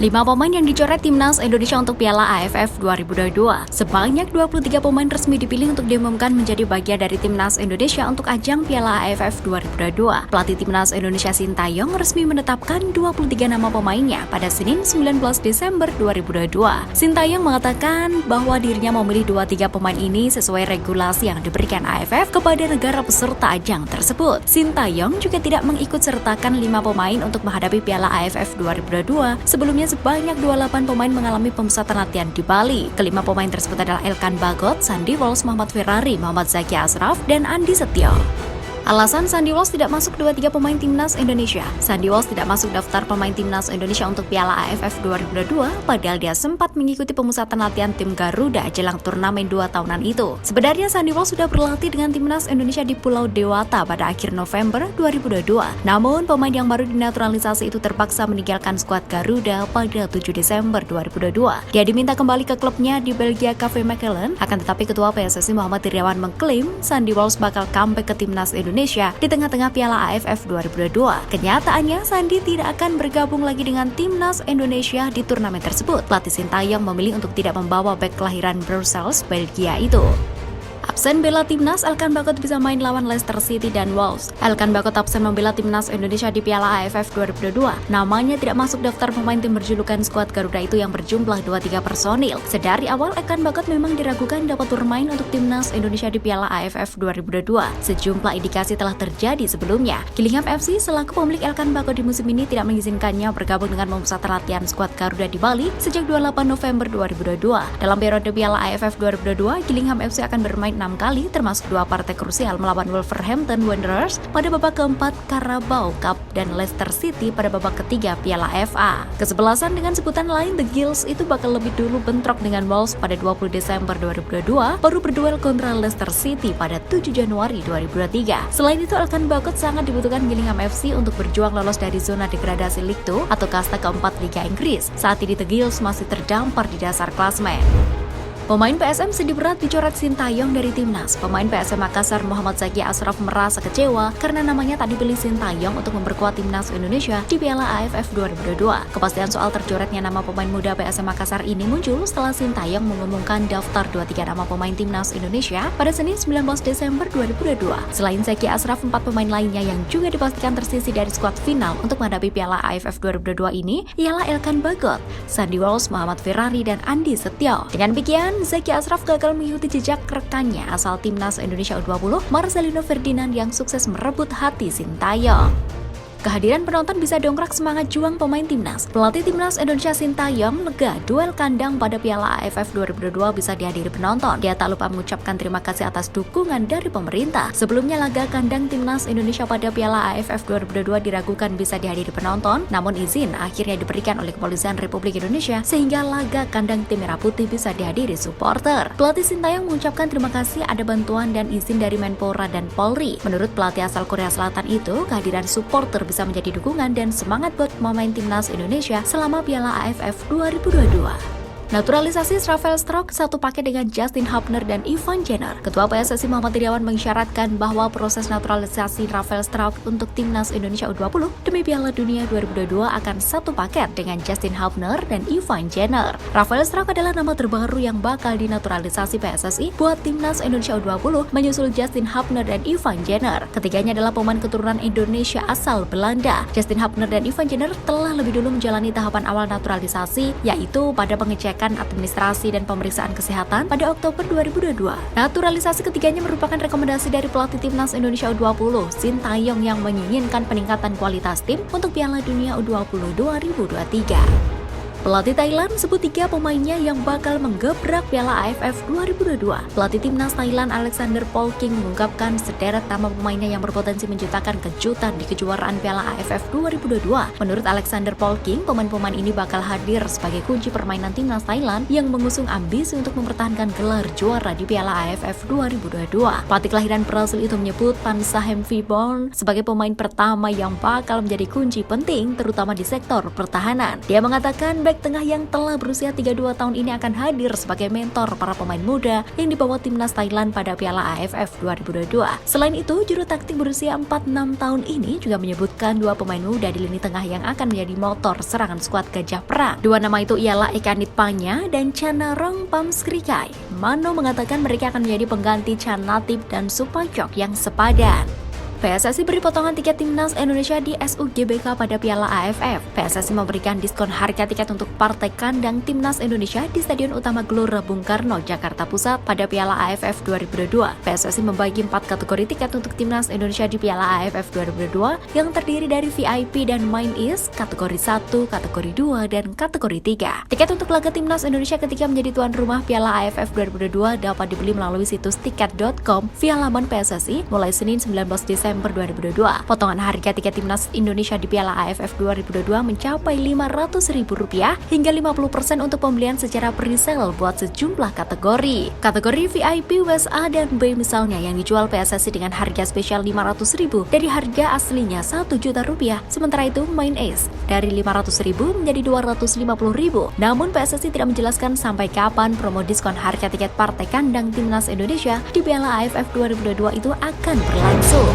5 pemain yang dicoret Timnas Indonesia untuk Piala AFF 2022. Sebanyak 23 pemain resmi dipilih untuk diumumkan menjadi bagian dari Timnas Indonesia untuk ajang Piala AFF 2022. Pelatih Timnas Indonesia Sintayong resmi menetapkan 23 nama pemainnya pada Senin 19 Desember 2022. Sintayong mengatakan bahwa dirinya memilih 23 pemain ini sesuai regulasi yang diberikan AFF kepada negara peserta ajang tersebut. Sintayong juga tidak mengikut sertakan 5 pemain untuk menghadapi Piala AFF 2022. Sebelumnya sebanyak 28 pemain mengalami pemusatan latihan di Bali. Kelima pemain tersebut adalah Elkan Bagot, Sandy Walsh, Muhammad Ferrari, Muhammad Zaki Ashraf, dan Andi Setio. Alasan Sandy Walsh tidak masuk 23 pemain Timnas Indonesia. Sandy Walsh tidak masuk daftar pemain Timnas Indonesia untuk Piala AFF 2022, padahal dia sempat mengikuti pemusatan latihan tim Garuda jelang turnamen 2 tahunan itu. Sebenarnya Sandy Walsh sudah berlatih dengan Timnas Indonesia di Pulau Dewata pada akhir November 2022. Namun, pemain yang baru dinaturalisasi itu terpaksa meninggalkan skuad Garuda pada 7 Desember 2022. Dia diminta kembali ke klubnya di Belgia Cafe Mechelen, akan tetapi Ketua PSSI Muhammad Iryawan mengklaim Sandy Walsh bakal comeback ke Timnas Indonesia di tengah-tengah Piala AFF 2022. Kenyataannya, Sandy tidak akan bergabung lagi dengan Timnas Indonesia di turnamen tersebut. Pelatih Sintayong memilih untuk tidak membawa bek kelahiran Brussels, Belgia itu. Absen bela Timnas, Elkan Bagot bisa main lawan Leicester City dan Wolves. Elkan Bagot absen membela Timnas Indonesia di Piala AFF 2022. Namanya tidak masuk daftar pemain tim berjulukan skuad Garuda itu yang berjumlah 23 personil. Sedari awal, Elkan Bagot memang diragukan dapat bermain untuk Timnas Indonesia di Piala AFF 2022. Sejumlah indikasi telah terjadi sebelumnya. Gillingham FC selaku pemilik Elkan Bagot di musim ini tidak mengizinkannya bergabung dengan pemusatan latihan skuad Garuda di Bali sejak 28 November 2022. Dalam periode Piala AFF 2022, Gillingham FC akan bermain 6 kali, termasuk 2 partai krusial melawan Wolverhampton Wanderers pada babak keempat Carabao Cup dan Leicester City pada babak ketiga Piala FA. Kesebelasan dengan sebutan lain, The Gills itu bakal lebih dulu bentrok dengan Wolves pada 20 Desember 2022, baru berduel kontra Leicester City pada 7 Januari 2023. Selain itu, Elkan Bagot sangat dibutuhkan Gillingham FC untuk berjuang lolos dari zona degradasi League 2 atau kasta keempat Liga Inggris. Saat ini The Gills masih terdampar di dasar klasemen. Pemain PSM sedih berat dicoret Sintayong dari Timnas. Pemain PSM Makassar Muhammad Zaki Ashraf merasa kecewa karena namanya tak dipilih Sintayong untuk memperkuat Timnas Indonesia di Piala AFF 2022. Kepastian soal tercoretnya nama pemain muda PSM Makassar ini muncul setelah Sintayong mengumumkan daftar 23 nama pemain Timnas Indonesia pada Senin 19 Desember 2022. Selain Zaki Ashraf, 4 pemain lainnya yang juga dipastikan tersisih dari skuad final untuk menghadapi Piala AFF 2022 ini ialah Elkan Bagot, Sandy Walsh, Muhammad Ferrari, dan Andi Setio. Dengan demikian, Zaki Ashraf gagal mengikuti jejak rekannya asal Timnas Indonesia U20, Marcelino Ferdinand, yang sukses merebut hati Sintayong. Kehadiran penonton bisa dongkrak semangat juang pemain Timnas. Pelatih Timnas Indonesia Sintayong lega duel kandang pada Piala AFF 2022 bisa dihadiri penonton. Dia tak lupa mengucapkan terima kasih atas dukungan dari pemerintah. Sebelumnya, laga kandang Timnas Indonesia pada Piala AFF 2022 diragukan bisa dihadiri penonton, namun izin akhirnya diberikan oleh Kepolisian Republik Indonesia sehingga laga kandang tim Merah Putih bisa dihadiri supporter. Pelatih Sintayong mengucapkan terima kasih ada bantuan dan izin dari Menpora dan Polri. Menurut pelatih asal Korea Selatan itu, kehadiran supporter bisa menjadi dukungan dan semangat buat pemain Timnas Indonesia selama Piala AFF 2022. Naturalisasi Rafael Struijk satu paket dengan Justin Hubner dan Ivan Jenner. Ketua PSSI Muhammad Iryawan mengisyaratkan bahwa proses naturalisasi Rafael Struijk untuk Timnas Indonesia U20 demi Piala Dunia 2022 akan satu paket dengan Justin Hubner dan Ivan Jenner. Rafael Struijk adalah nama terbaru yang bakal dinaturalisasi PSSI buat Timnas Indonesia U20 menyusul Justin Hubner dan Ivan Jenner. Ketiganya adalah pemain keturunan Indonesia asal Belanda. Justin Hubner dan Ivan Jenner telah lebih dulu menjalani tahapan awal naturalisasi, yaitu pada pengecekan administrasi dan pemeriksaan kesehatan pada Oktober 2022. Naturalisasi ketiganya merupakan rekomendasi dari pelatih Timnas Indonesia U20, Sintayong, yang menginginkan peningkatan kualitas tim untuk Piala Dunia U20 2023. Pelatih Thailand sebut 3 pemainnya yang bakal menggebrak Piala AFF 2022. Pelatih Timnas Thailand Alexander Polking mengungkapkan sederet nama pemainnya yang berpotensi menciptakan kejutan di kejuaraan Piala AFF 2022. Menurut Alexander Polking, pemain-pemain ini bakal hadir sebagai kunci permainan Timnas Thailand yang mengusung ambisi untuk mempertahankan gelar juara di Piala AFF 2022. Pelatih kelahiran Brasil itu menyebut Pansahem Viborn sebagai pemain pertama yang bakal menjadi kunci penting terutama di sektor pertahanan. Dia mengatakan bek tengah yang telah berusia 32 tahun ini akan hadir sebagai mentor para pemain muda yang dibawa timnas Thailand pada Piala AFF 2022. Selain itu, juru taktik berusia 46 tahun ini juga menyebutkan dua pemain muda di lini tengah yang akan menjadi motor serangan skuad Gajah Perang. Dua nama itu ialah Eka Nitpanya dan Chanarong Pamskrikai. Mano mengatakan mereka akan menjadi pengganti Chan Latip dan Supacok yang sepadan. PSSI beri potongan tiket timnas Indonesia di SUGBK pada Piala AFF. PSSI memberikan diskon harga tiket untuk partai kandang timnas Indonesia di Stadion Utama Gelora Bung Karno, Jakarta Pusat pada Piala AFF 2022. PSSI membagi 4 kategori tiket untuk timnas Indonesia di Piala AFF 2022 yang terdiri dari VIP dan Main East, kategori 1, kategori 2, dan kategori 3. Tiket untuk laga timnas Indonesia ketika menjadi tuan rumah Piala AFF 2022 dapat dibeli melalui situs tiket.com via laman PSSI mulai Senin 19 Desember 2022. Potongan harga tiket timnas Indonesia di Piala AFF 2022 mencapai Rp500.000 hingga 50% untuk pembelian secara pre-sale buat sejumlah kategori. Kategori VIP West A dan B misalnya yang dijual PSSI dengan harga spesial Rp500.000 dari harga aslinya Rp1 juta. Sementara itu Main Ace dari Rp500.000 menjadi Rp250.000. Namun PSSI tidak menjelaskan sampai kapan promo diskon harga tiket partai kandang timnas Indonesia di Piala AFF 2022 itu akan berlangsung.